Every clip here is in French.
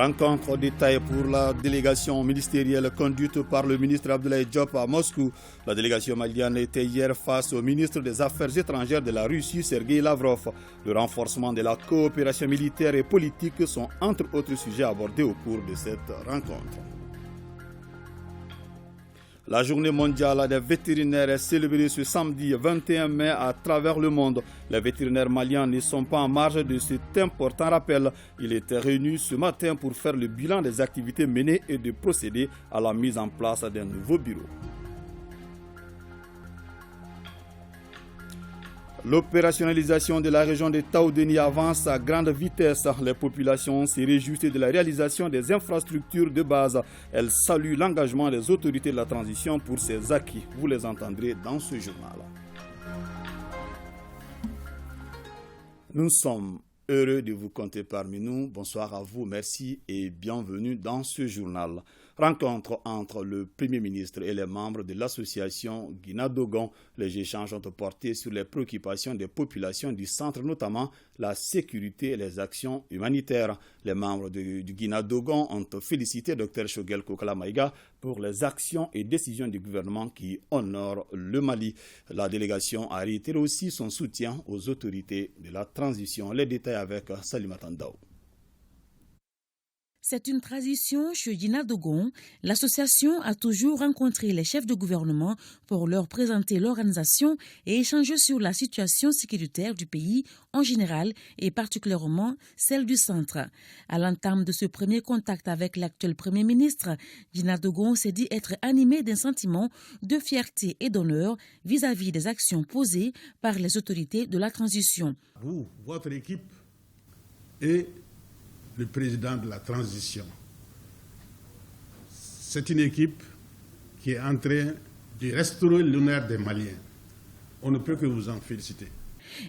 Rencontre détaillée pour la délégation ministérielle conduite par le ministre Abdoulaye Diop à Moscou. La délégation malienne était hier face au ministre des Affaires étrangères de la Russie, Sergueï Lavrov. Le renforcement de la coopération militaire et politique sont entre autres sujets abordés au cours de cette rencontre. La journée mondiale des vétérinaires est célébrée ce samedi 21 mai à travers le monde. Les vétérinaires maliens ne sont pas en marge de cet important rappel. Ils étaient réunis ce matin pour faire le bilan des activités menées et de procéder à la mise en place d'un nouveau bureau. L'opérationnalisation de la région de Taoudéni avance à grande vitesse. Les populations se réjouissent de la réalisation des infrastructures de base. Elles saluent l'engagement des autorités de la transition pour ces acquis. Vous les entendrez dans ce journal. Nous sommes heureux de vous compter parmi nous. Bonsoir à vous, merci et bienvenue dans ce journal. Rencontre entre le Premier ministre et les membres de l'association Guinadogon. Les échanges ont porté sur les préoccupations des populations du centre, notamment la sécurité et les actions humanitaires. Les membres du Guinadogon ont félicité Dr Choguel Kokala Maïga pour les actions et décisions du gouvernement qui honorent le Mali. La délégation a réitéré aussi son soutien aux autorités de la transition. Les détails avec Salimata Ndao. C'est une tradition chez Guinadogon. L'association a toujours rencontré les chefs de gouvernement pour leur présenter l'organisation et échanger sur la situation sécuritaire du pays en général et particulièrement celle du centre. À l'entame de ce premier contact avec l'actuel Premier ministre, Guinadogon s'est dit être animé d'un sentiment de fierté et d'honneur vis-à-vis des actions posées par les autorités de la transition. Vous, votre équipe et le président de la transition. C'est une équipe qui est en train de restaurer l'honneur des Maliens. On ne peut que vous en féliciter.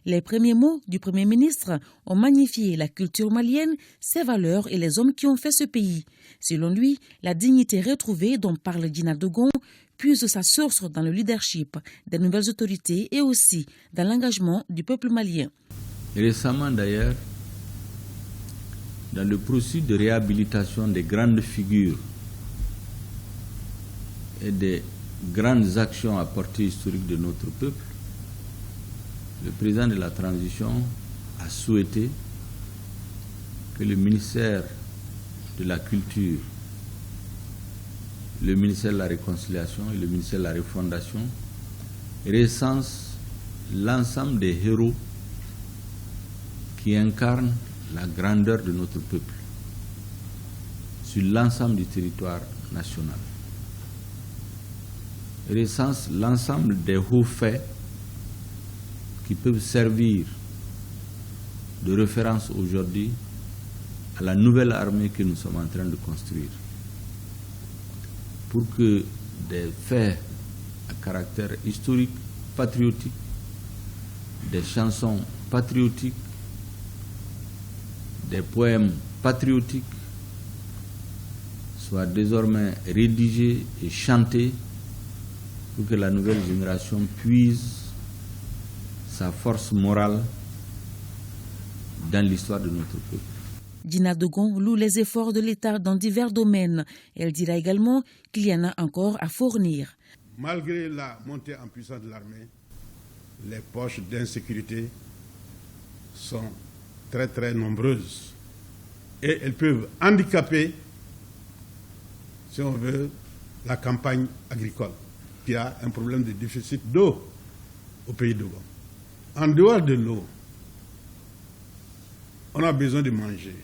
Les premiers mots du Premier ministre ont magnifié la culture malienne, ses valeurs et les hommes qui ont fait ce pays. Selon lui, la dignité retrouvée dont parle Guinadogon puise sa source dans le leadership des nouvelles autorités et aussi dans l'engagement du peuple malien. Récemment d'ailleurs, dans le processus de réhabilitation des grandes figures et des grandes actions à portée historique de notre peuple, le président de la transition a souhaité que le ministère de la Culture, le ministère de la Réconciliation et le ministère de la Refondation recensent l'ensemble des héros qui incarnent la grandeur de notre peuple sur l'ensemble du territoire national. Recense l'ensemble des hauts faits qui peuvent servir de référence aujourd'hui à la nouvelle armée que nous sommes en train de construire, pour que des faits à caractère historique, patriotique, des chansons patriotiques, des poèmes patriotiques soient désormais rédigés et chantés pour que la nouvelle génération puise sa force morale dans l'histoire de notre peuple. Guinadogon loue les efforts de l'État dans divers domaines. Elle dira également qu'il y en a encore à fournir. Malgré la montée en puissance de l'armée, les poches d'insécurité sont très très nombreuses et elles peuvent handicaper, si on veut, la campagne agricole qui a un problème de déficit d'eau au pays de Gabon. En dehors de l'eau, on a besoin de manger.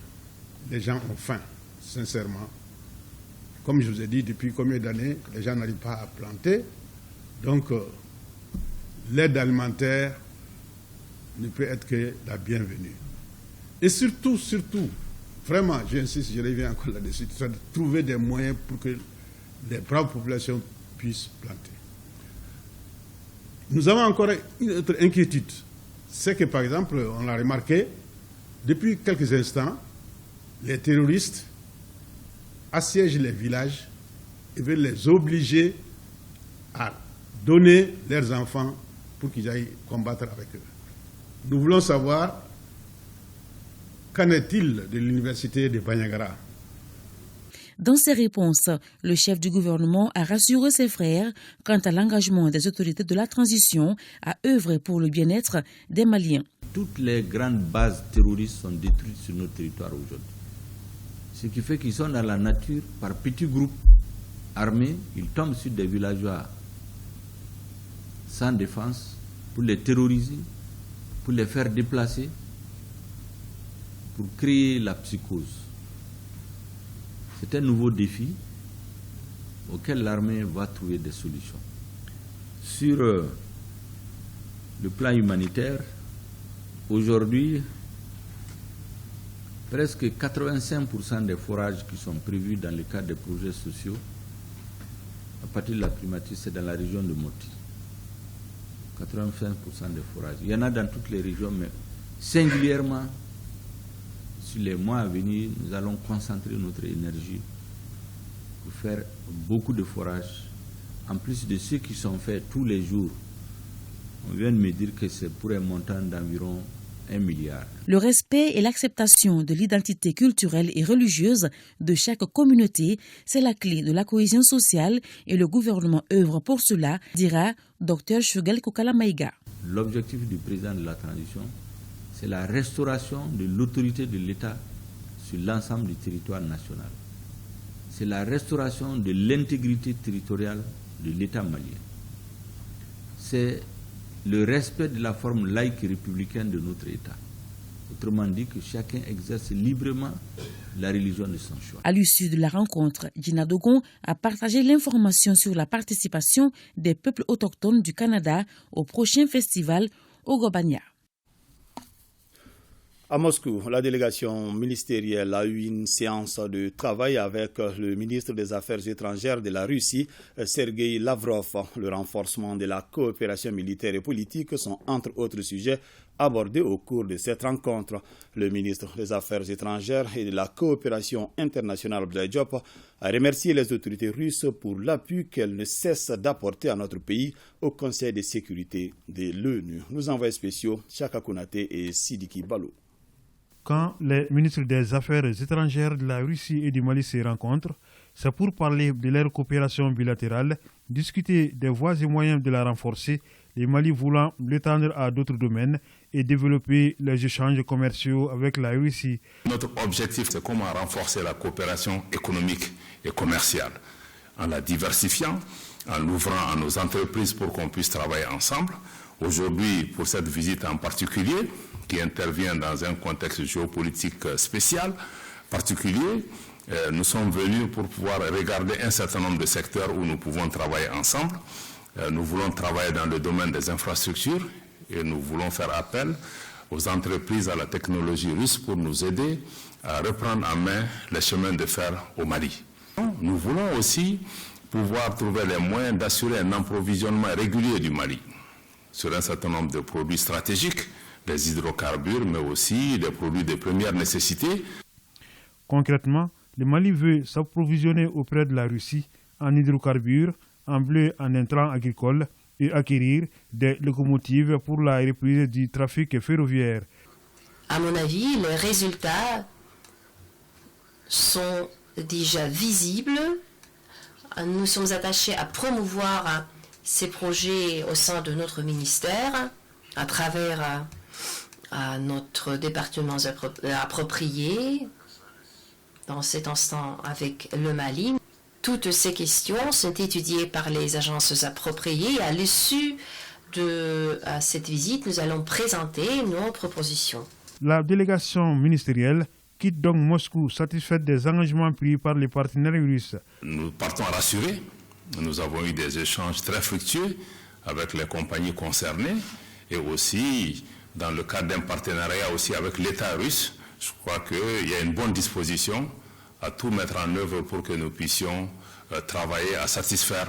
Les gens ont faim, sincèrement. Comme je vous ai dit, depuis combien d'années, les gens n'arrivent pas à planter. Donc, l'aide alimentaire ne peut être que la bienvenue. Et surtout, vraiment, j'insiste, je reviens encore là-dessus, c'est de trouver des moyens pour que les braves populations puissent planter. Nous avons encore une autre inquiétude. C'est que, par exemple, on l'a remarqué, depuis quelques instants, les terroristes assiègent les villages et veulent les obliger à donner leurs enfants pour qu'ils aillent combattre avec eux. Nous voulons savoir qu'en est-il de l'université de Bandiagara. Dans ses réponses, le chef du gouvernement a rassuré ses frères quant à l'engagement des autorités de la transition à œuvrer pour le bien-être des Maliens. Toutes les grandes bases terroristes sont détruites sur notre territoire aujourd'hui. Ce qui fait qu'ils sont dans la nature par petits groupes armés, ils tombent sur des villageois sans défense pour les terroriser, pour les faire déplacer, pour créer la psychose. C'est un nouveau défi auquel l'armée va trouver des solutions. Sur le plan humanitaire, aujourd'hui, presque 85% des forages qui sont prévus dans le cadre des projets sociaux, à partir de la primature, c'est dans la région de Moti. 85% des forages. Il y en a dans toutes les régions, mais singulièrement, sur les mois à venir, nous allons concentrer notre énergie pour faire beaucoup de forages, en plus de ceux qui sont faits tous les jours. On vient de me dire que c'est pour un montant d'environ 1 milliard. Le respect et l'acceptation de l'identité culturelle et religieuse de chaque communauté, c'est la clé de la cohésion sociale et le gouvernement œuvre pour cela, dira Dr Choguel Kokala Maïga. L'objectif du président de la transition, c'est la restauration de l'autorité de l'État sur l'ensemble du territoire national. C'est la restauration de l'intégrité territoriale de l'État malien. C'est le respect de la forme laïque et républicaine de notre État. Autrement dit, que chacun exerce librement la religion de son choix. À l'issue de la rencontre, Gina Dogon a partagé l'information sur la participation des peuples autochtones du Canada au prochain festival Ogobanya. À Moscou, la délégation ministérielle a eu une séance de travail avec le ministre des Affaires étrangères de la Russie, Sergei Lavrov. Le renforcement de la coopération militaire et politique sont entre autres sujets abordés au cours de cette rencontre. Le ministre des Affaires étrangères et de la coopération internationale, Blaise Diop, a remercié les autorités russes pour l'appui qu'elles ne cessent d'apporter à notre pays au Conseil de sécurité de l'ONU. Nos envoyés spéciaux, Chaka Konaté et Sidiki Balou. Quand les ministres des Affaires étrangères de la Russie et du Mali se rencontrent, c'est pour parler de leur coopération bilatérale, discuter des voies et moyens de la renforcer, le Mali voulant l'étendre à d'autres domaines et développer les échanges commerciaux avec la Russie. Notre objectif, c'est comment renforcer la coopération économique et commerciale, en la diversifiant, en l'ouvrant à nos entreprises pour qu'on puisse travailler ensemble. Aujourd'hui, pour cette visite en particulier, qui intervient dans un contexte géopolitique spécial, particulier, nous sommes venus pour pouvoir regarder un certain nombre de secteurs où nous pouvons travailler ensemble. Nous voulons travailler dans le domaine des infrastructures et nous voulons faire appel aux entreprises, à la technologie russe pour nous aider à reprendre en main les chemins de fer au Mali. Nous voulons aussi pouvoir trouver les moyens d'assurer un approvisionnement régulier du Mali sur un certain nombre de produits stratégiques, des hydrocarbures, mais aussi des produits de première nécessité. Concrètement, le Mali veut s'approvisionner auprès de la Russie en hydrocarbures, en blé, en intrants agricoles et acquérir des locomotives pour la reprise du trafic ferroviaire. À mon avis, les résultats sont déjà visibles. Nous sommes attachés à promouvoir ces projets au sein de notre ministère à travers notre département approprié, dans cet instant avec le Mali. Toutes ces questions sont étudiées par les agences appropriées. À l'issue de cette visite, nous allons présenter nos propositions. La délégation ministérielle quitte donc Moscou satisfaite des engagements pris par les partenaires russes. Nous partons rassurés. Nous avons eu des échanges très fructueux avec les compagnies concernées et aussi dans le cadre d'un partenariat aussi avec l'État russe. Je crois qu'il y a une bonne disposition à tout mettre en œuvre pour que nous puissions travailler à satisfaire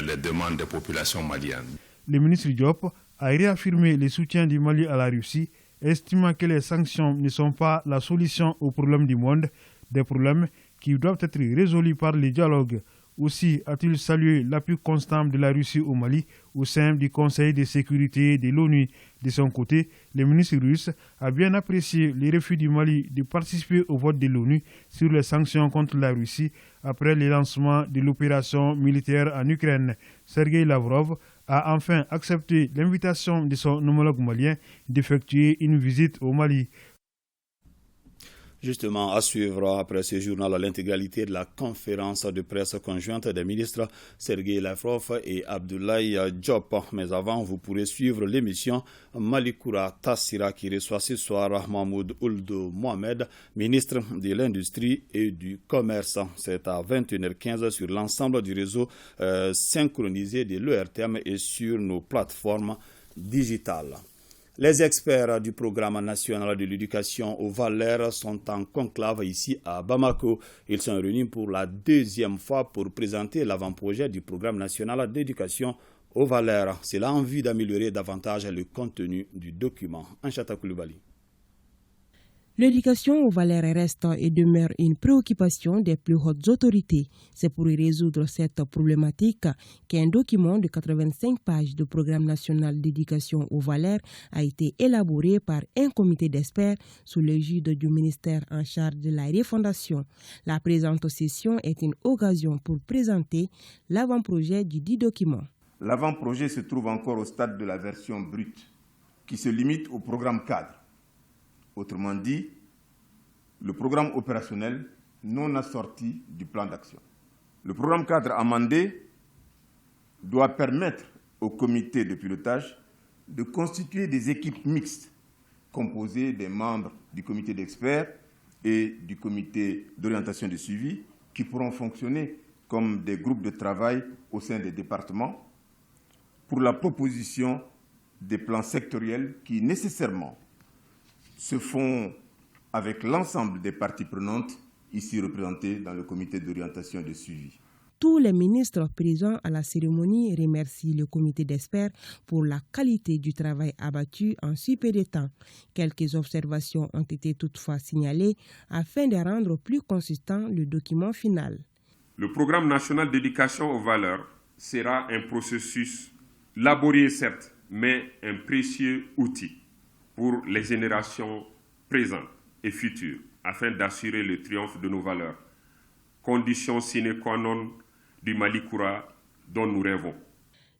les demandes des populations maliennes. Le ministre Diop a réaffirmé le soutien du Mali à la Russie, estimant que les sanctions ne sont pas la solution aux problèmes du monde, des problèmes qui doivent être résolus par le dialogue Aussi a-t-il salué l'appui constant de la Russie au Mali au sein du Conseil de sécurité de l'ONU. De son côté, le ministre russe a bien apprécié les refus du Mali de participer au vote de l'ONU sur les sanctions contre la Russie après le lancement de l'opération militaire en Ukraine. Sergei Lavrov a enfin accepté l'invitation de son homologue malien d'effectuer une visite au Mali. Justement, à suivre après ce journal l'intégralité de la conférence de presse conjointe des ministres Sergei Lavrov et Abdoulaye Diop. Mais avant, vous pourrez suivre l'émission Malikoura Tassira qui reçoit ce soir Mahmoud Ould Mohamed, ministre de l'Industrie et du Commerce. C'est à 21h15 sur l'ensemble du réseau synchronisé de l'ERTM et sur nos plateformes digitales. Les experts du programme national de l'éducation aux valeurs sont en conclave ici à Bamako. Ils sont réunis pour la deuxième fois pour présenter l'avant-projet du programme national d'éducation aux valeurs. Cela en vue d'améliorer davantage le contenu du document. Anchata Koulibaly. L'éducation aux valeurs reste et demeure une préoccupation des plus hautes autorités. C'est pour y résoudre cette problématique qu'un document de 85 pages du Programme national d'éducation aux valeurs a été élaboré par un comité d'experts sous l'égide du ministère en charge de la refondation. La présente session est une occasion pour présenter l'avant-projet du dit document. L'avant-projet se trouve encore au stade de la version brute, qui se limite au programme cadre. Autrement dit, le programme opérationnel non assorti du plan d'action. Le programme cadre amendé doit permettre au comité de pilotage de constituer des équipes mixtes composées des membres du comité d'experts et du comité d'orientation et de suivi qui pourront fonctionner comme des groupes de travail au sein des départements pour la proposition des plans sectoriels qui nécessairement se font avec l'ensemble des parties prenantes ici représentées dans le comité d'orientation et de suivi. Tous les ministres présents à la cérémonie remercient le comité d'experts pour la qualité du travail abattu en si peu de temps. Quelques observations ont été toutefois signalées afin de rendre plus consistant le document final. Le programme national d'éducation aux valeurs sera un processus laborieux certes, mais un précieux outil pour les générations présentes et futures, afin d'assurer le triomphe de nos valeurs, condition sine qua non du Malikoura dont nous rêvons.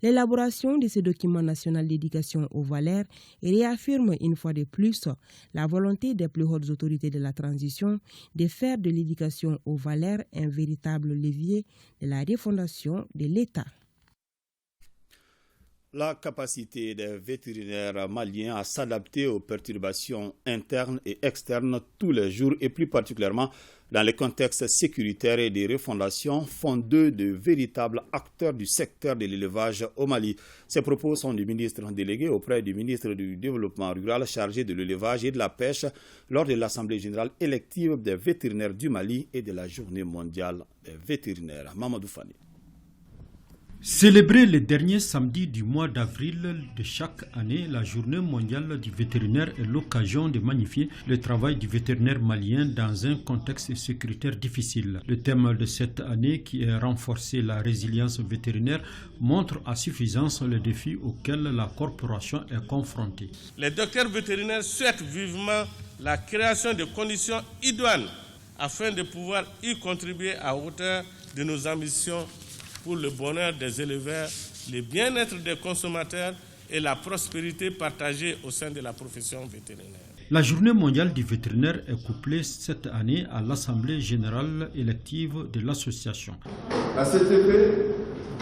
L'élaboration de ce document national d'éducation aux valeurs réaffirme une fois de plus la volonté des plus hautes autorités de la transition de faire de l'éducation aux valeurs un véritable levier de la refondation de l'État. La capacité des vétérinaires maliens à s'adapter aux perturbations internes et externes tous les jours et plus particulièrement dans les contextes sécuritaires et de refondation font d'eux de véritables acteurs du secteur de l'élevage au Mali. Ces propos sont du ministre délégué auprès du ministre du Développement rural chargé de l'élevage et de la pêche lors de l'Assemblée générale élective des vétérinaires du Mali et de la Journée mondiale des vétérinaires. Mamadou Fani. Célébrer le dernier samedi du mois d'avril de chaque année, la journée mondiale du vétérinaire est l'occasion de magnifier le travail du vétérinaire malien dans un contexte sécuritaire difficile. Le thème de cette année, qui est renforcer la résilience vétérinaire, montre à suffisance les défis auxquels la corporation est confrontée. Les docteurs vétérinaires souhaitent vivement la création de conditions idoines afin de pouvoir y contribuer à hauteur de nos ambitions pour le bonheur des éleveurs, le bien-être des consommateurs et la prospérité partagée au sein de la profession vétérinaire. La journée mondiale du vétérinaire est couplée cette année à l'Assemblée générale élective de l'association. À cet effet,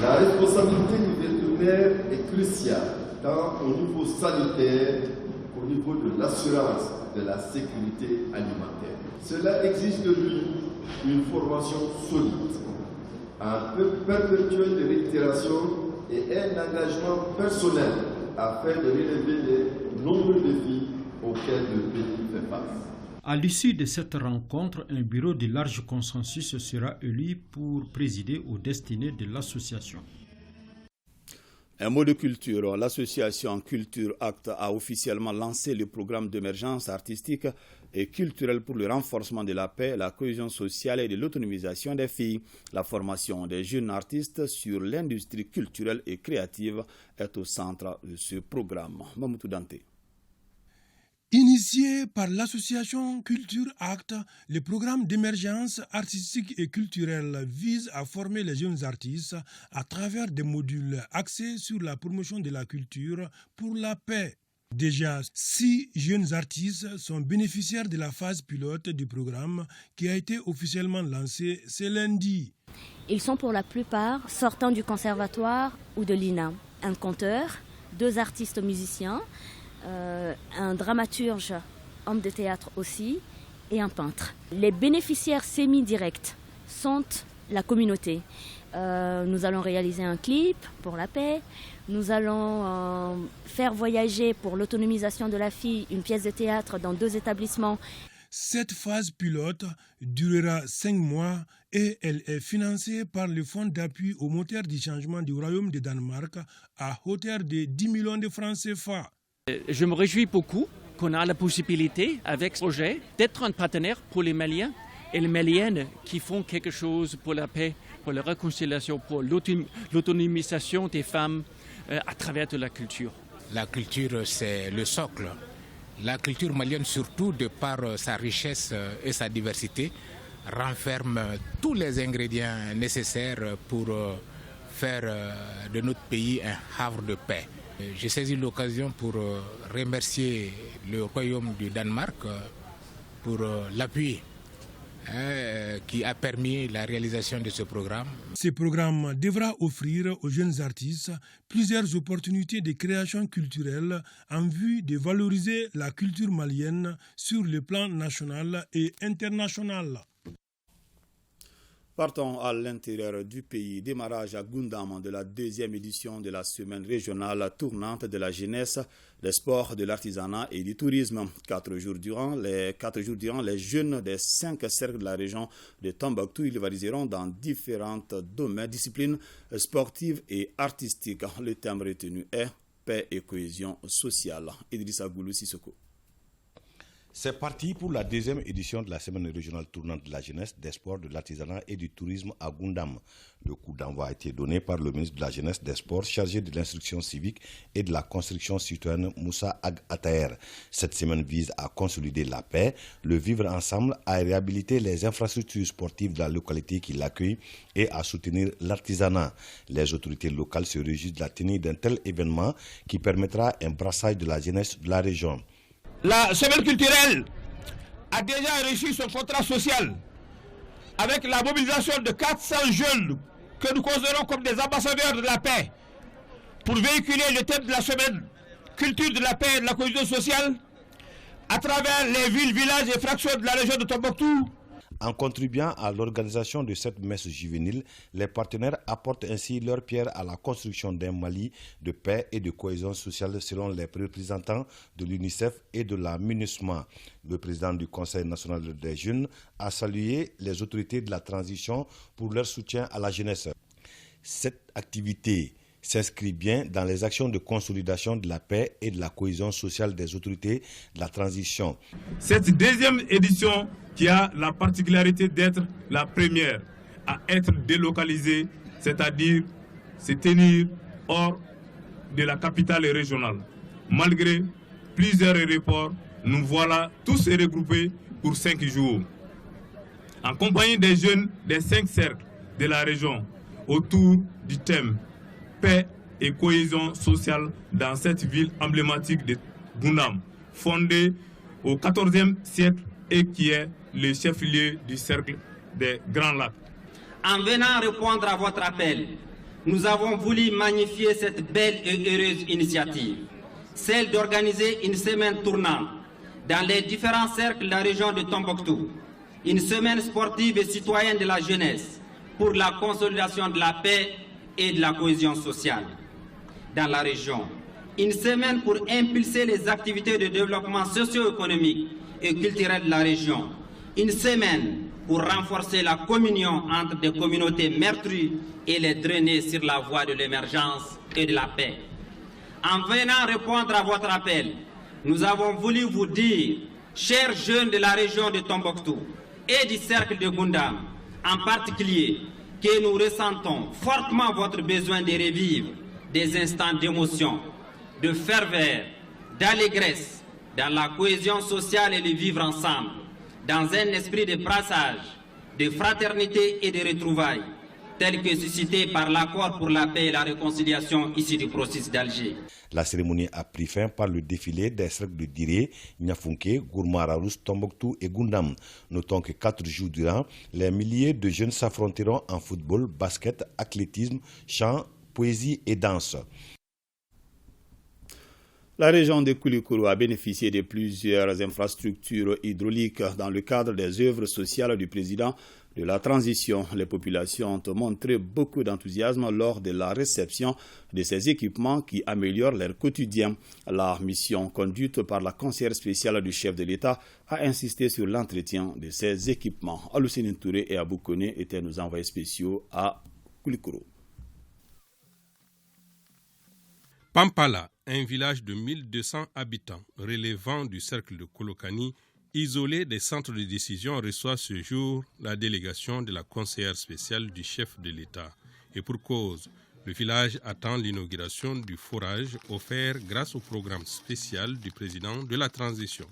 la responsabilité du vétérinaire est cruciale, tant au niveau sanitaire qu'au niveau de l'assurance de la sécurité alimentaire. Cela exige de lui une formation solide, un peu perpétuel de réitération et un engagement personnel afin de relever les nombreux défis auxquels le pays fait face. À l'issue de cette rencontre, un bureau de large consensus sera élu pour présider aux destinées de l'association. Un mot de culture. L'association Culture Act a officiellement lancé le programme d'émergence artistique et culturelle pour le renforcement de la paix, la cohésion sociale et de l'autonomisation des filles. La formation des jeunes artistes sur l'industrie culturelle et créative est au centre de ce programme. Mamoudou Dante. Initié par l'association Culture Act, le programme d'émergence artistique et culturelle vise à former les jeunes artistes à travers des modules axés sur la promotion de la culture pour la paix. Déjà, 6 jeunes artistes sont bénéficiaires de la phase pilote du programme qui a été officiellement lancé ce lundi. Ils sont pour la plupart sortant du conservatoire ou de l'INA. Un conteur, 2 artistes musiciens, un dramaturge, homme de théâtre aussi, et un peintre. Les bénéficiaires semi-directs sont la communauté. Nous allons réaliser un clip pour la paix. Nous allons faire voyager pour l'autonomisation de la fille une pièce de théâtre dans 2 établissements. Cette phase pilote durera 5 mois et elle est financée par le Fonds d'appui au moteur du changement du Royaume de Danemark à hauteur de 10 millions de francs CFA. Je me réjouis beaucoup qu'on a la possibilité, avec ce projet, d'être un partenaire pour les Maliens et les Maliennes qui font quelque chose pour la paix, pour la réconciliation, pour l'autonomisation des femmes à travers de la culture. La culture, c'est le socle. La culture malienne, surtout de par sa richesse et sa diversité, renferme tous les ingrédients nécessaires pour faire de notre pays un havre de paix. J'ai saisi l'occasion pour remercier le Royaume du Danemark pour l'appui qui a permis la réalisation de ce programme. Ce programme devra offrir aux jeunes artistes plusieurs opportunités de création culturelle en vue de valoriser la culture malienne sur le plan national et international. Partons à l'intérieur du pays. Démarrage à Goundam de la 2e édition de la semaine régionale tournante de la jeunesse, des sports, de l'artisanat et du tourisme. 4 jours durant, les jeunes des 5 cercles de la région de Tombouctou rivaliseront dans différentes disciplines sportives et artistiques. Le thème retenu est paix et cohésion sociale. Idrissa Goulou Sissoko. C'est parti pour la 2e édition de la semaine régionale tournante de la jeunesse, des sports, de l'artisanat et du tourisme à Goundam. Le coup d'envoi a été donné par le ministre de la Jeunesse, des Sports, chargé de l'instruction civique et de la construction citoyenne, Moussa Ag Ataer. Cette semaine vise à consolider la paix, le vivre ensemble, à réhabiliter les infrastructures sportives de la localité qui l'accueille et à soutenir l'artisanat. Les autorités locales se réjouissent de la tenue d'un tel événement qui permettra un brassage de la jeunesse de la région. La semaine culturelle a déjà reçu son contrat social avec la mobilisation de 400 jeunes que nous considérons comme des ambassadeurs de la paix pour véhiculer le thème de la semaine culture de la paix et de la cohésion sociale à travers les villes, villages et fractions de la région de Tombouctou. En contribuant à l'organisation de cette messe juvénile, les partenaires apportent ainsi leur pierre à la construction d'un Mali de paix et de cohésion sociale selon les représentants de l'UNICEF et de la MINUSMA. Le président du Conseil national des jeunes a salué les autorités de la transition pour leur soutien à la jeunesse. Cette activité s'inscrit bien dans les actions de consolidation de la paix et de la cohésion sociale des autorités de la transition. Cette 2e édition qui a la particularité d'être la première à être délocalisée, c'est-à-dire se tenir hors de la capitale régionale. Malgré plusieurs aéroports, nous voilà tous regroupés pour 5 jours. En compagnie des jeunes des 5 cercles de la région, autour du thème paix et cohésion sociale dans cette ville emblématique de Goundam, fondée au XIVe siècle et qui est le chef-lieu du cercle des Grands Lacs. En venant répondre à votre appel, nous avons voulu magnifier cette belle et heureuse initiative, celle d'organiser une semaine tournante dans les différents cercles de la région de Tombouctou, une semaine sportive et citoyenne de la jeunesse pour la consolidation de la paix et de la cohésion sociale dans la région. Une semaine pour impulser les activités de développement socio-économique et culturel de la région. Une semaine pour renforcer la communion entre des communautés meurtries et les drainer sur la voie de l'émergence et de la paix. En venant répondre à votre appel, nous avons voulu vous dire, chers jeunes de la région de Tombouctou et du cercle de Goundam, en particulier, que nous ressentons fortement votre besoin de revivre des instants d'émotion, de ferveur, d'allégresse, dans la cohésion sociale et le vivre ensemble, dans un esprit de brassage, de fraternité et de retrouvailles, tel que suscité par l'accord pour la paix et la réconciliation issu du processus d'Alger. La cérémonie a pris fin par le défilé des cercles de Diré, Niafunké, Gourmararousse, Tombouctou et Goundam. Notons que 4 jours durant, les milliers de jeunes s'affronteront en football, basket, athlétisme, chant, poésie et danse. La région de Koulikoro a bénéficié de plusieurs infrastructures hydrauliques dans le cadre des œuvres sociales du président de la transition. Les populations ont montré beaucoup d'enthousiasme lors de la réception de ces équipements qui améliorent leur quotidien. La mission conduite par la conseillère spéciale du chef de l'État a insisté sur l'entretien de ces équipements. Alucine Touré et Abou Kone étaient nos envoyés spéciaux à Koulikoro. Pampala, un village de 1200 habitants relevant du cercle de Kolokani, isolé des centres de décision, reçoit ce jour la délégation de la conseillère spéciale du chef de l'État. Et pour cause, le village attend l'inauguration du forage offert grâce au programme spécial du président de la transition.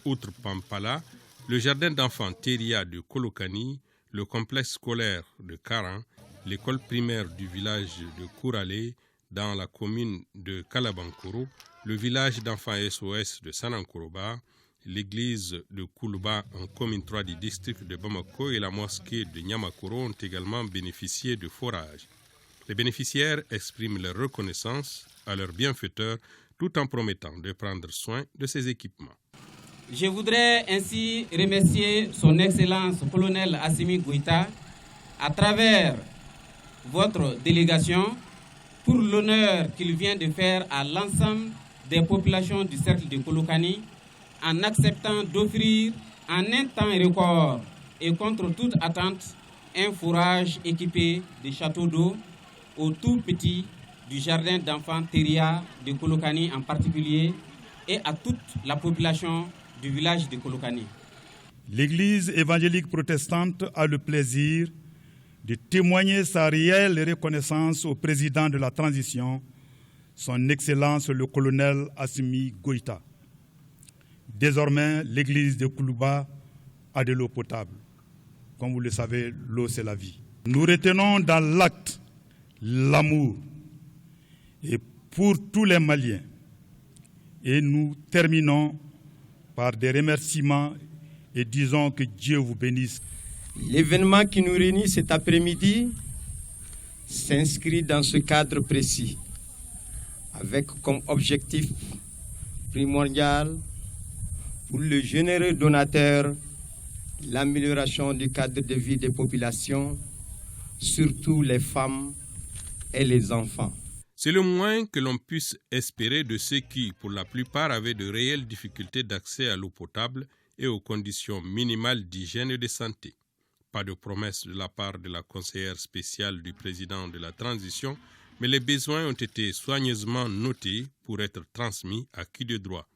Outre Pampala, le jardin d'enfants Teria de Kolokani, le complexe scolaire de Karan, l'école primaire du village de Kouralé, dans la commune de Kalabankoro, le village d'enfants SOS de Sanankoroba, l'église de Koulouba en commune 3 du district de Bamako et la mosquée de Niamakoro ont également bénéficié de forages. Les bénéficiaires expriment leur reconnaissance à leurs bienfaiteurs tout en promettant de prendre soin de ces équipements. Je voudrais ainsi remercier son Excellence colonel Assimi Goïta à travers votre délégation pour l'honneur qu'il vient de faire à l'ensemble des populations du cercle de Kolokani en acceptant d'offrir en un temps record et contre toute attente un fourrage équipé de châteaux d'eau au tout petit du jardin d'enfants Teria de Kolokani en particulier et à toute la population du village de Kolokani. L'Église évangélique protestante a le plaisir de témoigner sa réelle reconnaissance au président de la transition, son Excellence le colonel Assimi Goïta. Désormais, l'église de Koulouba a de l'eau potable. Comme vous le savez, l'eau c'est la vie. Nous retenons dans l'acte l'amour et pour tous les Maliens. Et nous terminons par des remerciements et disons que Dieu vous bénisse. L'événement qui nous réunit cet après-midi s'inscrit dans ce cadre précis, avec comme objectif primordial pour le généreux donateur l'amélioration du cadre de vie des populations, surtout les femmes et les enfants. C'est le moins que l'on puisse espérer de ceux qui, pour la plupart, avaient de réelles difficultés d'accès à l'eau potable et aux conditions minimales d'hygiène et de santé. Pas de promesse de la part de la conseillère spéciale du président de la transition, mais les besoins ont été soigneusement notés pour être transmis à qui de droit.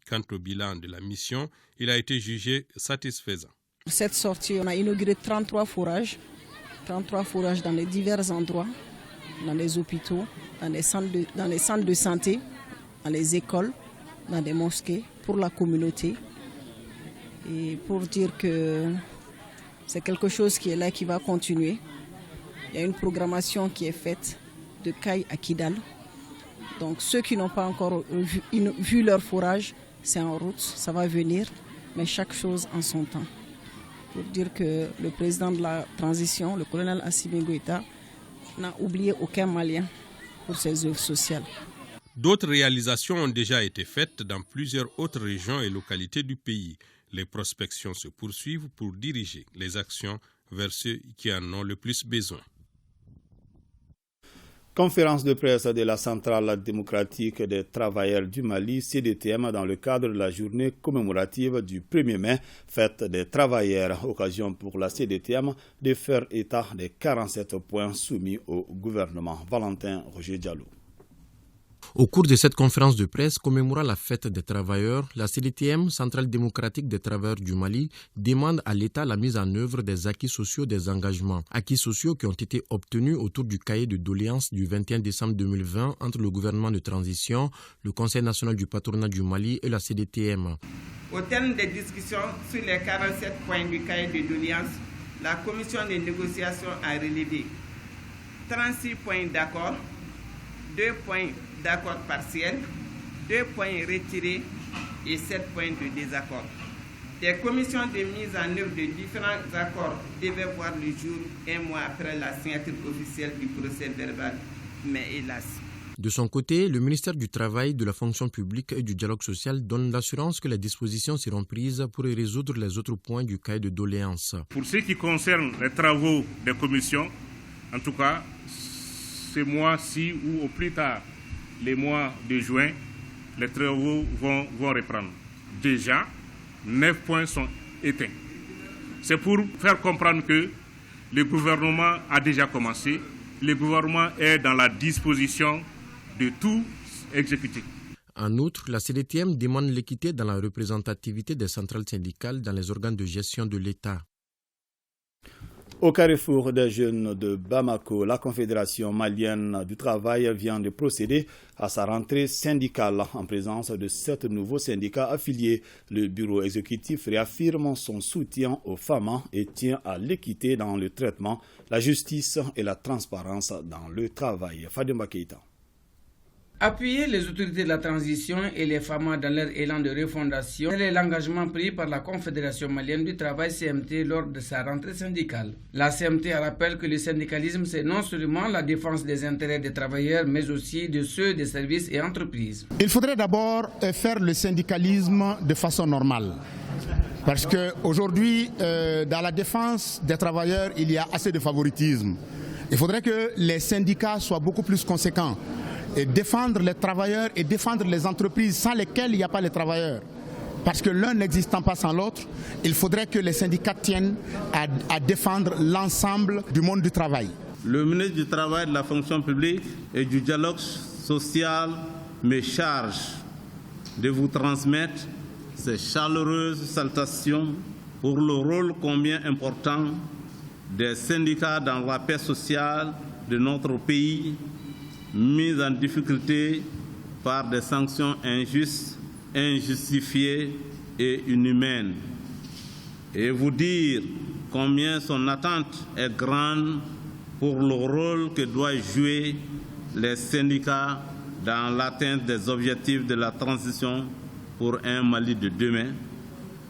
Quant au bilan de la mission, il a été jugé satisfaisant. Pour cette sortie, on a inauguré 33 forages dans les divers endroits, dans les hôpitaux, dans les centres de santé, dans les écoles, dans des mosquées, pour la communauté. Et pour dire que c'est quelque chose qui est là, qui va continuer. Il y a une programmation qui est faite de Kaï à Kidal. Donc ceux qui n'ont pas encore vu leur forage, c'est en route, ça va venir, mais chaque chose en son temps. Pour dire que le président de la transition, le colonel Assimi Goïta, n'a oublié aucun Malien pour ses œuvres sociales. D'autres réalisations ont déjà été faites dans plusieurs autres régions et localités du pays. Les prospections se poursuivent pour diriger les actions vers ceux qui en ont le plus besoin. Conférence de presse de la Centrale démocratique des travailleurs du Mali, CDTM, dans le cadre de la journée commémorative du 1er mai, fête des travailleurs. Occasion pour la CDTM de faire état des 47 points soumis au gouvernement. Valentin Roger Diallo. Au cours de cette conférence de presse commémorant la fête des travailleurs, la CDTM, Centrale démocratique des travailleurs du Mali, demande à l'État la mise en œuvre des acquis sociaux des engagements. Acquis sociaux qui ont été obtenus autour du cahier de doléances du 21 décembre 2020 entre le gouvernement de transition, le Conseil national du patronat du Mali et la CDTM. Au terme des discussions sur les 47 points du cahier de doléances, la commission des négociations a relevé 36 points d'accord, 2 points d'accord partiel, 2 points retirés et 7 points de désaccord. Des commissions de mise en œuvre de différents accords devaient voir le jour un mois après la signature officielle du procès verbal, mais hélas. De son côté, le ministère du Travail, de la fonction publique et du dialogue social donne l'assurance que les dispositions seront prises pour résoudre les autres points du cahier de doléances. Pour ce qui concerne les travaux des commissions, en tout cas, ce mois-ci ou au plus tard, les mois de juin, les travaux vont reprendre. Déjà, 9 points sont éteints. C'est pour faire comprendre que le gouvernement a déjà commencé. Le gouvernement est dans la disposition de tout exécuter. En outre, la CDTM demande l'équité dans la représentativité des centrales syndicales dans les organes de gestion de l'État. Au carrefour des jeunes de Bamako, la Confédération malienne du travail vient de procéder à sa rentrée syndicale en présence de 7 nouveaux syndicats affiliés. Le bureau exécutif réaffirme son soutien aux femmes et tient à l'équité dans le traitement, la justice et la transparence dans le travail. Fadimba Keita. Appuyer les autorités de la transition et les femmes dans leur élan de refondation, tel est l'engagement pris par la Confédération malienne du travail CMT lors de sa rentrée syndicale. La CMT rappelle que le syndicalisme, c'est non seulement la défense des intérêts des travailleurs, mais aussi de ceux des services et entreprises. Il faudrait d'abord faire le syndicalisme de façon normale. Parce qu'aujourd'hui, dans la défense des travailleurs, il y a assez de favoritisme. Il faudrait que les syndicats soient beaucoup plus conséquents. Et défendre les travailleurs et défendre les entreprises sans lesquelles il n'y a pas les travailleurs. Parce que l'un n'existant pas sans l'autre, il faudrait que les syndicats tiennent à défendre l'ensemble du monde du travail. Le ministre du Travail, de la fonction publique et du dialogue social me charge de vous transmettre ces chaleureuses salutations pour le rôle combien important des syndicats dans la paix sociale de notre pays, mise en difficulté par des sanctions injustes, injustifiées et inhumaines. Et vous dire combien son attente est grande pour le rôle que doivent jouer les syndicats dans l'atteinte des objectifs de la transition pour un Mali de demain,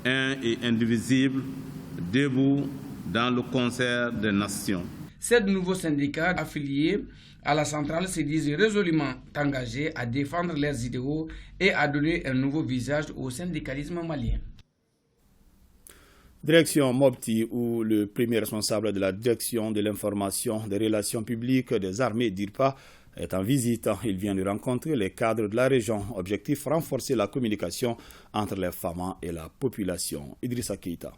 un et indivisible, debout dans le concert des nations. 7 nouveaux syndicats affiliés à la centrale se disent résolument engagés à défendre leurs idéaux et à donner un nouveau visage au syndicalisme malien. Direction Mopti, où le premier responsable de la direction de l'information des relations publiques des armées d'IRPA est en visite. Il vient de rencontrer les cadres de la région. Objectif, renforcer la communication entre les femmes et la population. Idrissa Keita.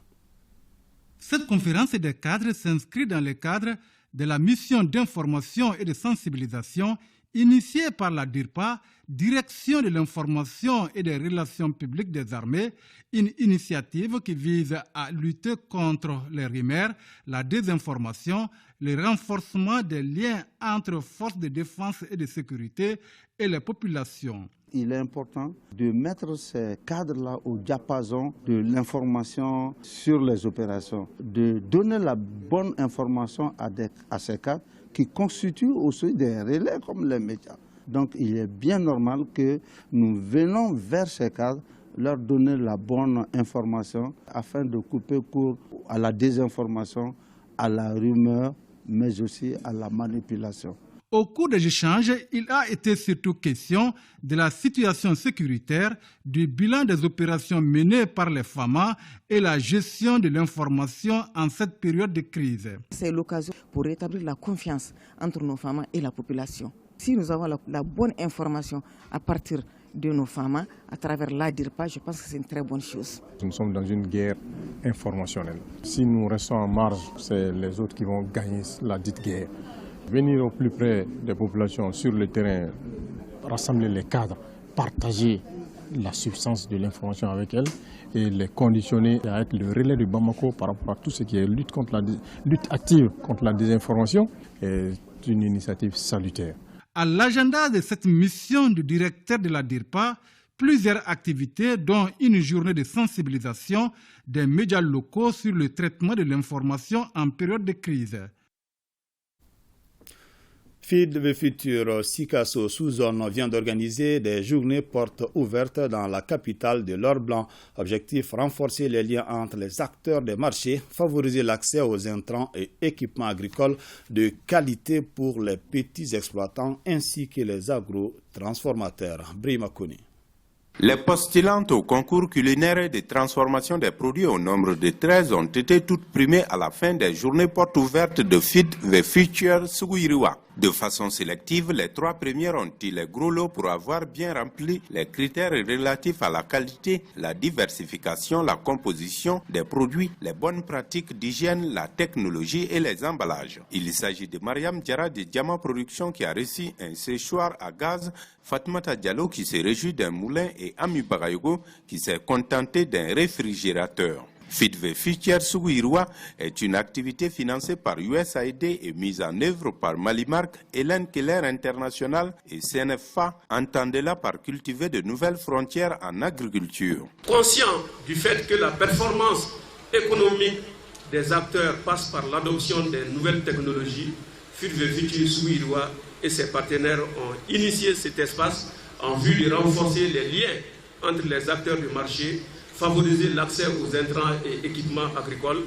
Cette conférence des cadres s'inscrit dans le cadre de la mission d'information et de sensibilisation initiée par la DIRPA, Direction de l'information et des relations publiques des armées, une initiative qui vise à lutter contre les rumeurs, la désinformation, le renforcement des liens entre forces de défense et de sécurité et les populations. Il est important de mettre ces cadres-là au diapason de l'information sur les opérations, de donner la bonne information à ces cadres qui constituent aussi des relais comme les médias. Donc il est bien normal que nous venons vers ces cadres, leur donner la bonne information afin de couper court à la désinformation, à la rumeur, mais aussi à la manipulation. Au cours des échanges, il a été surtout question de la situation sécuritaire, du bilan des opérations menées par les FAMA et la gestion de l'information en cette période de crise. C'est l'occasion pour rétablir la confiance entre nos FAMA et la population. Si nous avons la bonne information à partir de nos FAMA, à travers l'ADIRPA, je pense que c'est une très bonne chose. Nous sommes dans une guerre informationnelle. Si nous restons en marge, c'est les autres qui vont gagner la dite guerre. Venir au plus près des populations sur le terrain, rassembler les cadres, partager la substance de l'information avec elles et les conditionner à être le relais du Bamako par rapport à tout ce qui est lutte active contre la désinformation est une initiative salutaire. À l'agenda de cette mission du directeur de la DIRPA, plusieurs activités dont une journée de sensibilisation des médias locaux sur le traitement de l'information en période de crise. FIDV Futur Sikasso sous-zone vient d'organiser des journées portes ouvertes dans la capitale de l'Or-Blanc. Objectif, renforcer les liens entre les acteurs des marchés, favoriser l'accès aux intrants et équipements agricoles de qualité pour les petits exploitants ainsi que les agro-transformateurs. Brima Koni. Les postulantes au concours culinaire de transformation des produits au nombre de 13 ont été toutes primées à la fin des journées portes ouvertes de FIDV Future Suguiriwa. De façon sélective, les 3 premières ont eu les gros lots pour avoir bien rempli les critères relatifs à la qualité, la diversification, la composition des produits, les bonnes pratiques d'hygiène, la technologie et les emballages. Il s'agit de Mariam Diarra de Diamant Production qui a reçu un séchoir à gaz, Fatmata Diallo qui s'est réjoui d'un moulin et Ami Bagayogo qui s'est contenté d'un réfrigérateur. FIDV Future Suguiriwa est une activité financée par USAID et mise en œuvre par Malimark, Hélène Keller International et CNFA, entendez-la par cultiver de nouvelles frontières en agriculture. Conscient du fait que la performance économique des acteurs passe par l'adoption des nouvelles technologies, FIDV Future Suguiriwa et ses partenaires ont initié cet espace en vue de renforcer les liens entre les acteurs du marché, favoriser l'accès aux intrants et équipements agricoles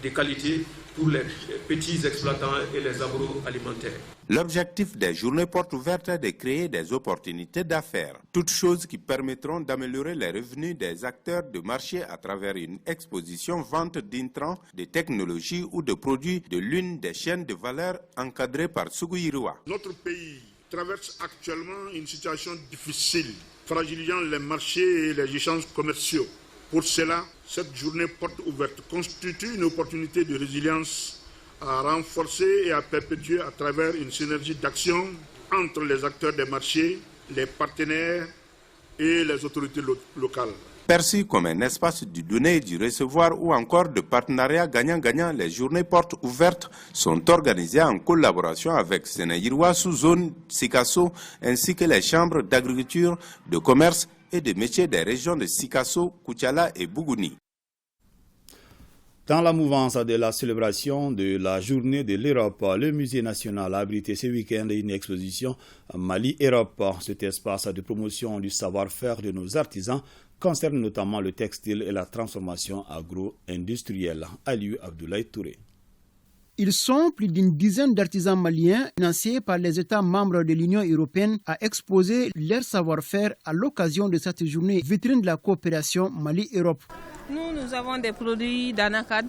de qualité pour les petits exploitants et les agroalimentaires. L'objectif des journées portes ouvertes est de créer des opportunités d'affaires, toutes choses qui permettront d'améliorer les revenus des acteurs de marché à travers une exposition vente d'intrants, de technologies ou de produits de l'une des chaînes de valeur encadrées par Suguiriwa. Notre pays traverse actuellement une situation difficile, fragilisant les marchés et les échanges commerciaux. Pour cela, cette journée porte ouverte constitue une opportunité de résilience à renforcer et à perpétuer à travers une synergie d'action entre les acteurs des marchés, les partenaires et les autorités locales. Perçu comme un espace du donner et du recevoir ou encore de partenariat gagnant-gagnant, les journées portes ouvertes sont organisées en collaboration avec Sénéirwa sous-zone Sikasso ainsi que les chambres d'agriculture, de commerce et de métiers des régions de Sikasso, Koutiala et Bougouni. Dans la mouvance de la célébration de la journée de l'Europe, le Musée national a abrité ce week-end une exposition Mali-Europe. Cet espace de promotion du savoir-faire de nos artisans concerne notamment le textile et la transformation agro-industrielle. Aliou Abdoulaye Touré. Ils sont plus d'une dizaine d'artisans maliens financés par les États membres de l'Union européenne à exposer leur savoir-faire à l'occasion de cette journée vitrine de la coopération Mali-Europe. Nous avons des produits d'anacad,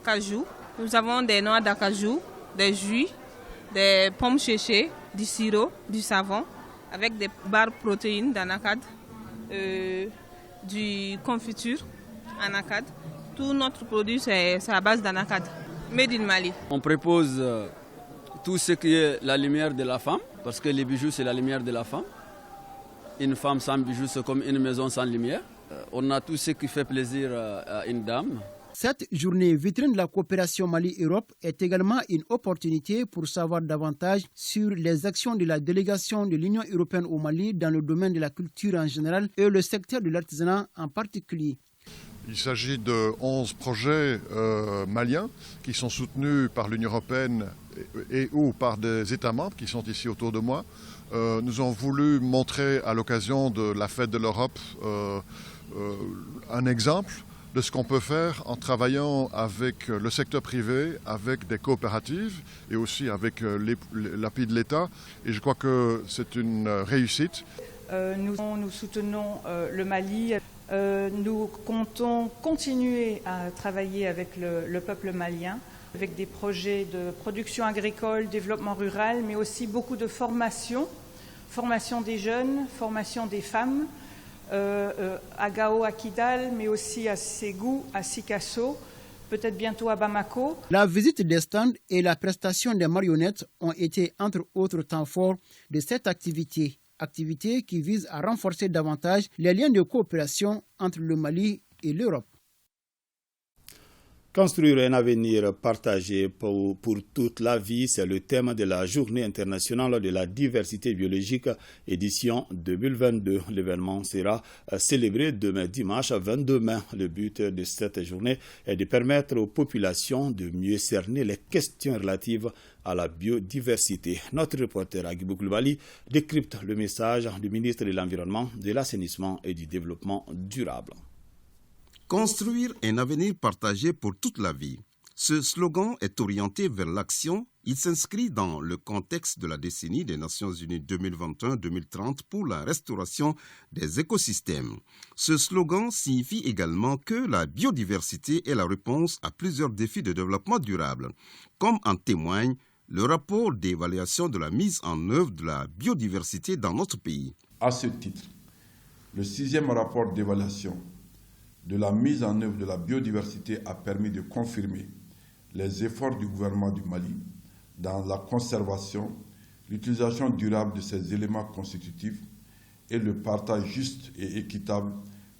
cajou, nous avons des noix d'acajou, des jus, des pommes séchées, du sirop, du savon, avec des barres protéines d'anacad, du confiture anacad. Tout notre produit c'est à base d'anacad. Made in Mali. On propose tout ce qui est la lumière de la femme, parce que les bijoux c'est la lumière de la femme. Une femme sans bijoux c'est comme une maison sans lumière. On a tout ce qui fait plaisir à une dame. Cette journée vitrine de la coopération Mali-Europe est également une opportunité pour savoir davantage sur les actions de la délégation de l'Union européenne au Mali dans le domaine de la culture en général et le secteur de l'artisanat en particulier. Il s'agit de 11 projets maliens qui sont soutenus par l'Union européenne et ou par des États membres qui sont ici autour de moi. Nous avons voulu montrer à l'occasion de la fête de l'Europe un exemple de ce qu'on peut faire en travaillant avec le secteur privé, avec des coopératives et aussi avec l'appui de l'État. Et je crois que c'est une réussite. Nous soutenons le Mali. Nous comptons continuer à travailler avec le peuple malien, avec des projets de production agricole, développement rural, mais aussi beaucoup de formation des jeunes, formation des femmes, à Gao, à Kidal, mais aussi à Ségou, à Sikasso, peut-être bientôt à Bamako. La visite des stands et la prestation des marionnettes ont été, entre autres temps forts, de cette activité qui vise à renforcer davantage les liens de coopération entre le Mali et l'Europe. Construire un avenir partagé pour toute la vie, c'est le thème de la Journée internationale de la diversité biologique, édition 2022. L'événement sera célébré demain dimanche 22 mai. Le but de cette journée est de permettre aux populations de mieux cerner les questions relatives à la biodiversité. Notre reporter Agibou Koulibaly décrypte le message du ministre de l'Environnement, de l'Assainissement et du Développement durable. Construire un avenir partagé pour toute la vie. Ce slogan est orienté vers l'action. Il s'inscrit dans le contexte de la décennie des Nations Unies 2021-2030 pour la restauration des écosystèmes. Ce slogan signifie également que la biodiversité est la réponse à plusieurs défis de développement durable, comme en témoigne le rapport d'évaluation de la mise en œuvre de la biodiversité dans notre pays. À ce titre, le 6e rapport d'évaluation de la mise en œuvre de la biodiversité a permis de confirmer les efforts du gouvernement du Mali dans la conservation, l'utilisation durable de ces éléments constitutifs et le partage juste et équitable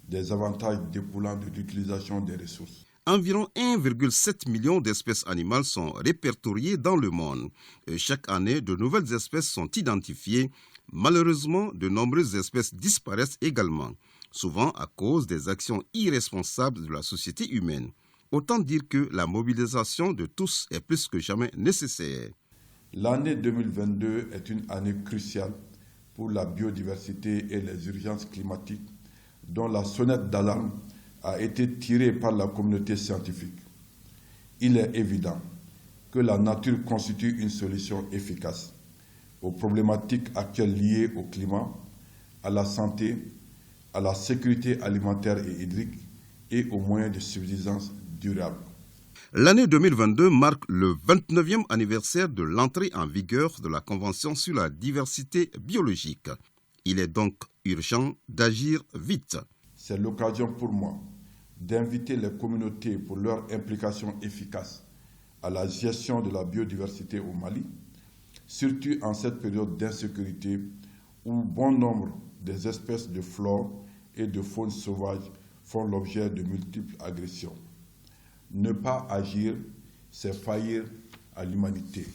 des avantages découlant de l'utilisation des ressources. Environ 1,7 million d'espèces animales sont répertoriées dans le monde. Et chaque année, de nouvelles espèces sont identifiées. Malheureusement, de nombreuses espèces disparaissent également, souvent à cause des actions irresponsables de la société humaine. Autant dire que la mobilisation de tous est plus que jamais nécessaire. L'année 2022 est une année cruciale pour la biodiversité et les urgences climatiques, dont la sonnette d'alarme a été tirée par la communauté scientifique. Il est évident que la nature constitue une solution efficace aux problématiques actuelles liées au climat, à la santé, à la sécurité alimentaire et hydrique et aux moyens de subsistance durable. L'année 2022 marque le 29e anniversaire de l'entrée en vigueur de la Convention sur la diversité biologique. Il est donc urgent d'agir vite. C'est l'occasion pour moi d'inviter les communautés pour leur implication efficace à la gestion de la biodiversité au Mali, surtout en cette période d'insécurité où bon nombre des espèces de flore et de faune sauvage font l'objet de multiples agressions. Ne pas agir, c'est faillir à l'humanité.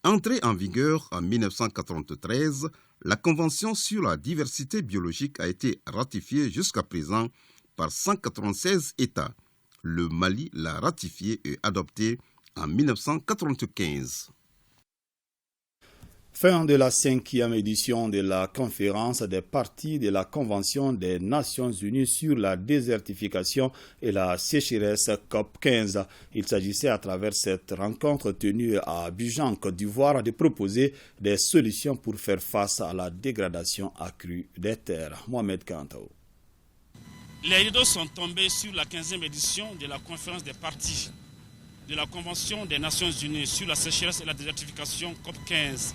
Entrée en vigueur en 1993, la Convention sur la diversité biologique a été ratifiée jusqu'à présent par 196 États. Le Mali l'a ratifiée et adoptée en 1995. Fin de la 5e édition de la conférence des parties de la Convention des Nations Unies sur la désertification et la sécheresse COP15. Il s'agissait à travers cette rencontre tenue à Abidjan, en Côte d'Ivoire, de proposer des solutions pour faire face à la dégradation accrue des terres. Mohamed Kantao. Les rideaux sont tombés sur la 15e édition de la conférence des parties de la Convention des Nations Unies sur la sécheresse et la désertification COP15.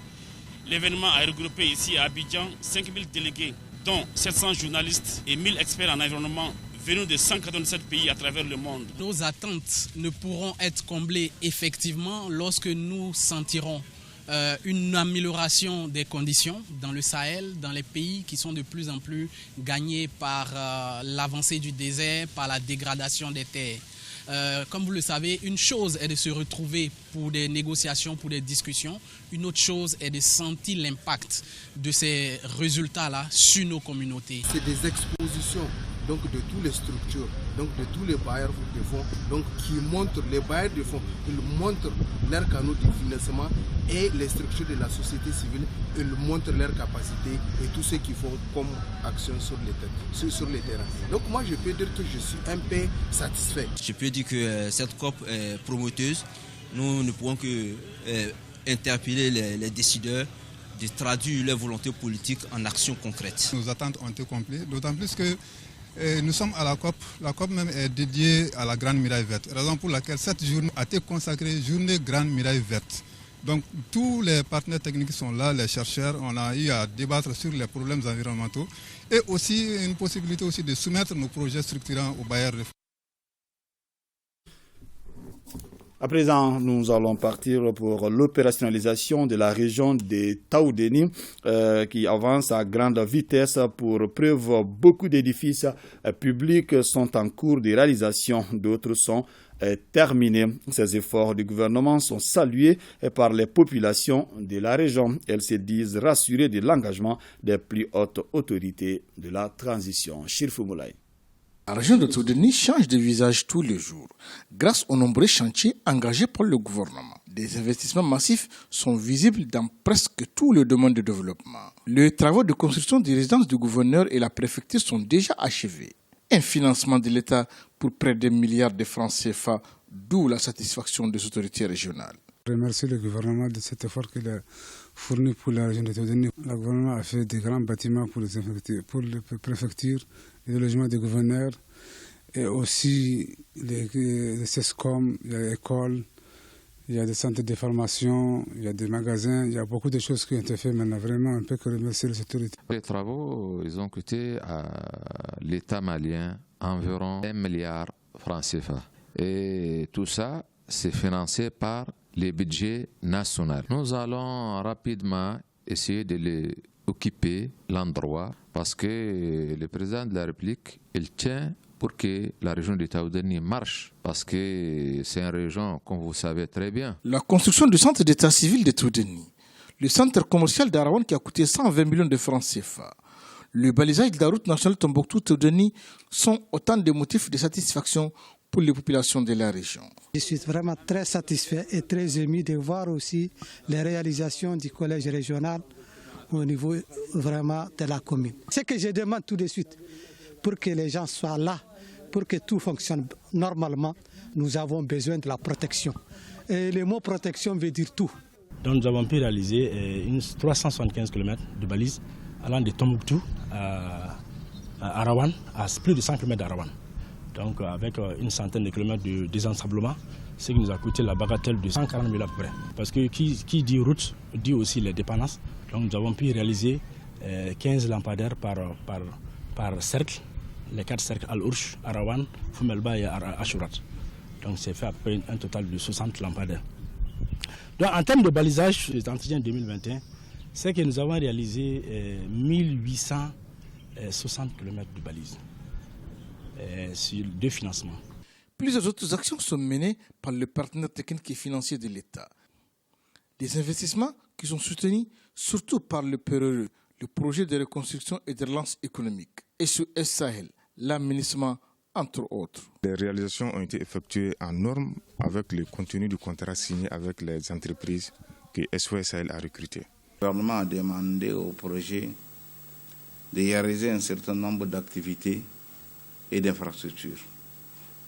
L'événement a regroupé ici à Abidjan 5000 délégués, dont 700 journalistes et 1000 experts en environnement venus de 197 pays à travers le monde. Nos attentes ne pourront être comblées effectivement lorsque nous sentirons une amélioration des conditions dans le Sahel, dans les pays qui sont de plus en plus gagnés par l'avancée du désert, par la dégradation des terres. Comme vous le savez, une chose est de se retrouver pour des négociations, pour des discussions. Une autre chose est de sentir l'impact de ces résultats-là sur nos communautés. C'est des expositions donc de toutes les structures, donc de tous les bailleurs de fonds, donc qui montrent, les bailleurs de fonds, ils montrent leurs canaux de financement et les structures de la société civile, ils montrent leurs capacités et tout ce qu'ils font comme action sur les terrains. Donc moi je peux dire que je suis un peu satisfait. Je peux dire que cette COP est promoteuse. Nous ne pouvons que interpeller les décideurs de traduire leur volonté politique en actions concrètes. Nos attentes ont été complètes, d'autant plus que nous sommes à la COP. La COP même est dédiée à la Grande Muraille Verte, raison pour laquelle cette journée a été consacrée Journée Grande Muraille Verte. Donc tous les partenaires techniques sont là, les chercheurs, on a eu à débattre sur les problèmes environnementaux et aussi une possibilité aussi de soumettre nos projets structurants aux bailleurs de fonds. À présent, nous allons partir pour l'opérationnalisation de la région de Taoudéni qui avance à grande vitesse. Pour preuve, beaucoup d'édifices publics sont en cours de réalisation, d'autres sont terminés. Ces efforts du gouvernement sont salués par les populations de la région. Elles se disent rassurées de l'engagement des plus hautes autorités de la transition. Chirfou Moulay. La région de Taoudéni change de visage tous les jours grâce aux nombreux chantiers engagés par le gouvernement. Des investissements massifs sont visibles dans presque tous les domaines de développement. Les travaux de construction des résidences du gouverneur et la préfecture sont déjà achevés. Un financement de l'État pour près d'1 milliard de francs CFA, d'où la satisfaction des autorités régionales. Je remercie le gouvernement de cet effort qu'il a fourni pour la région de Taoudéni. Le gouvernement a fait des grands bâtiments pour les préfectures, les logements des gouverneurs et aussi les CESCOM, il y a des écoles, il y a des centres de formation, il y a des magasins, il y a beaucoup de choses qui ont été faites maintenant. Vraiment, on peut que remercier les autorités. Les travaux, ils ont coûté à l'État malien environ 1 milliard francs CFA. Et tout ça, c'est financé par les budgets nationaux. Nous allons rapidement essayer de occuper l'endroit parce que le président de la République, il tient pour que la région de Taoudéni marche parce que c'est une région, comme vous savez très bien. La construction du centre d'état civil de Taoudéni, le centre commercial d'Arawan qui a coûté 120 millions de francs CFA, le balisage de la route nationale Tombouctou-Taoudéni sont autant de motifs de satisfaction pour les populations de la région. Je suis vraiment très satisfait et très ému de voir aussi les réalisations du collège régional au niveau vraiment de la commune. Ce que je demande tout de suite, pour que les gens soient là, pour que tout fonctionne normalement, nous avons besoin de la protection. Et le mot protection veut dire tout. Donc nous avons pu réaliser 375 km de balises allant de Tombouctou à Arawan, à plus de 100 km d'Arawan. Donc avec une centaine de kilomètres de désensablement, ce qui nous a coûté la bagatelle de 140 000 à peu près. Parce que qui dit route, dit aussi les dépendances. Donc nous avons pu réaliser 15 lampadaires par cercle, les 4 cercles Al-Ourch, Arawan, Foumelba et Ashourat. Donc c'est fait à peu près un total de 60 lampadaires. Donc en termes de balisage, l'entretien 2021, c'est que nous avons réalisé 1860 km de balises sur 2 financements. Plusieurs autres actions sont menées par le partenaire technique et financier de l'État. Des investissements qui sont soutenus surtout par le PRE, le projet de reconstruction et de relance économique, et SOS Sahel, l'aménagement, entre autres. Les réalisations ont été effectuées en norme avec le contenu du contrat signé avec les entreprises que SOS Sahel a recrutées. Le gouvernement a demandé au projet de réaliser un certain nombre d'activités et d'infrastructures.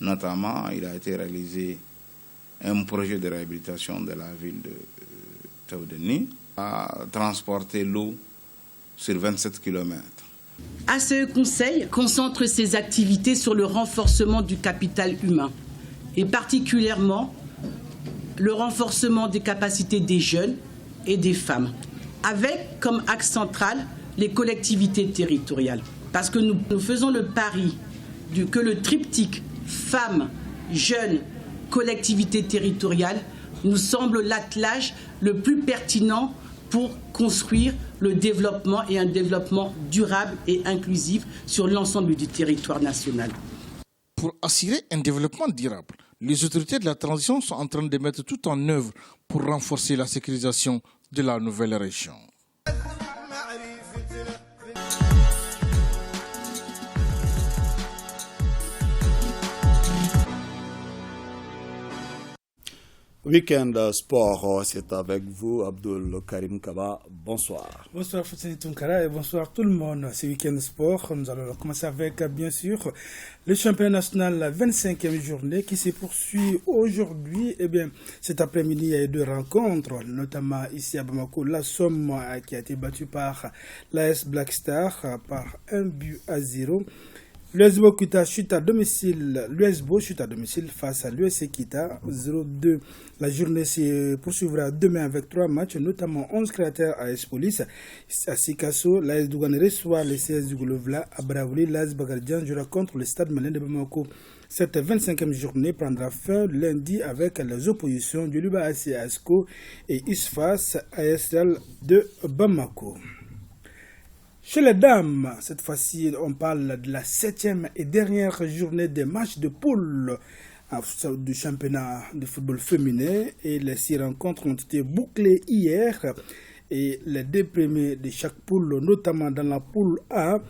Notamment, il a été réalisé un projet de réhabilitation de la ville de Taoudéni, à transporter l'eau sur 27 km. ACE Conseil concentre ses activités sur le renforcement du capital humain et particulièrement le renforcement des capacités des jeunes et des femmes, avec comme axe central les collectivités territoriales. Parce que nous faisons le pari que le triptyque femmes, jeunes, collectivités territoriales nous semble l'attelage le plus pertinent pour construire le développement et un développement durable et inclusif sur l'ensemble du territoire national. Pour assurer un développement durable, les autorités de la transition sont en train de mettre tout en œuvre pour renforcer la sécurisation de la nouvelle région. Week-end sport, c'est avec vous, Abdul Karim Kaba. Bonsoir. Bonsoir, Foutini Tunkara, et bonsoir tout le monde. C'est Week-end sport. Nous allons commencer avec, bien sûr, le championnat national, la 25e journée qui se poursuit aujourd'hui. Eh bien, cet après-midi, il y a eu 2 rencontres, notamment ici à Bamako. La Somme qui a été battue par l'AS Black Star par 1-0. L'USBO chute à domicile face à l'US Kita 0-2. La journée se poursuivra demain avec 3 matchs, notamment 11 créateurs à AS Police. À Sikasso, l'AS Douane reçoit les CS du Goulovla. À Bravouli, l'AS Bagardian jouera contre le Stade Malien de Bamako. Cette 25e journée prendra fin lundi avec les oppositions du Luba AC Asco et Isfas ASL de Bamako. Chez les dames, cette fois-ci, on parle de la 7e et dernière journée des matchs de poule du championnat de football féminin. Et les 6 rencontres ont été bouclées hier. Et les 2 premiers de chaque poule, notamment dans la poule A,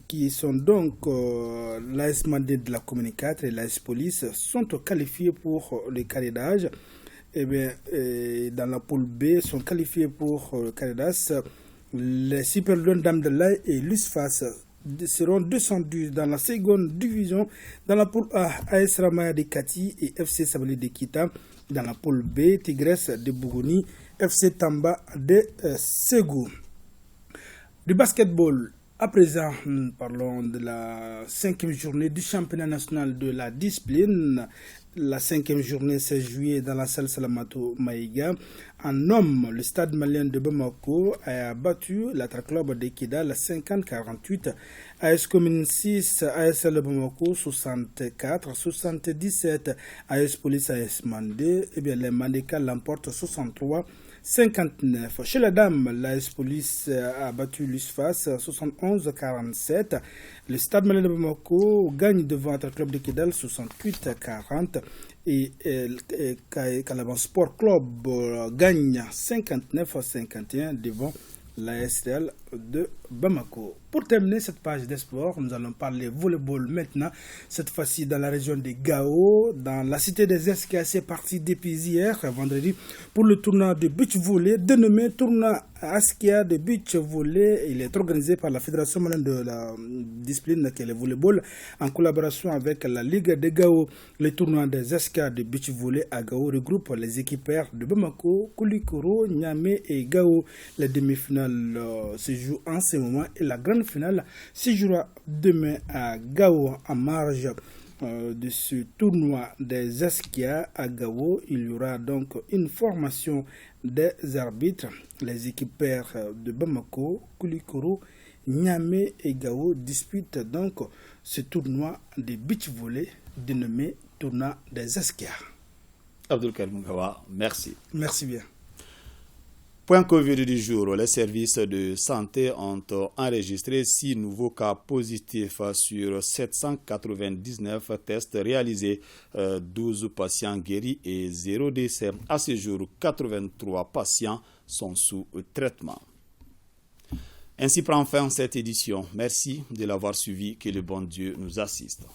qui sont donc l'AS Mandé de la Commune 4 et l'AS Police, sont qualifiés pour le carré d'âge. Et bien, dans la poule B, sont qualifiés pour le carré d'âge. Les Super Lions Dames de l'Aïe et l'USFAS seront descendus dans la seconde division. Dans la poule A, AS Ramaya de Kati et FC Sabali de Kita. Dans la poule B, Tigresse de Bougouni, FC Tamba de Ségou. Du basketball, à présent, nous parlons de la 5e journée du championnat national de la discipline. La 5e journée s'est jouée dans la salle Salamato Maïga. En homme, le stade malien de Bamako a battu l'Atra Club de Kidal 50-48. AS Commune 6, ASL de Bamako 64-77. AS Police, AS Mandé. Eh bien, les Mandékas l'emportent 63-59. Chez les dames, l'AS Police a battu l'USFAS 71-47. Le stade malien de Bamako gagne devant l'Atra Club de Kidal 68-40. Et Calaban Sport Club gagne 59-51 devant l'ASL de Bamako. Pour terminer cette page des sports, nous allons parler volleyball maintenant, cette fois-ci dans la région de Gao, dans la cité des Escas. C'est parti depuis hier, vendredi, pour le tournoi de beach volley, dénommé tournoi Askia de beach volley. Il est organisé par la Fédération malienne de la discipline qui est le volleyball, en collaboration avec la Ligue de Gao. Le tournoi des Escas de beach volley à Gao regroupe les équipeurs de Bamako, Koulikoro, Niamey et Gao. Les demi-finales se jouent en ce moment et la grande finale se jouera demain à Gao. En marge de ce tournoi des Eskia à Gao, il y aura donc une formation des arbitres. Les équipeurs de Bamako, Koulikoro, Niamey et Gao disputent donc ce tournoi de beach volley dénommé tournoi des Eskia. Abdul Karim Gawa, merci. Merci bien. Point Covid du jour, les services de santé ont enregistré 6 nouveaux cas positifs sur 799 tests réalisés, 12 patients guéris et 0 décès. À ce jour, 83 patients sont sous traitement. Ainsi prend fin cette édition. Merci de l'avoir suivi. Que le bon Dieu nous assiste.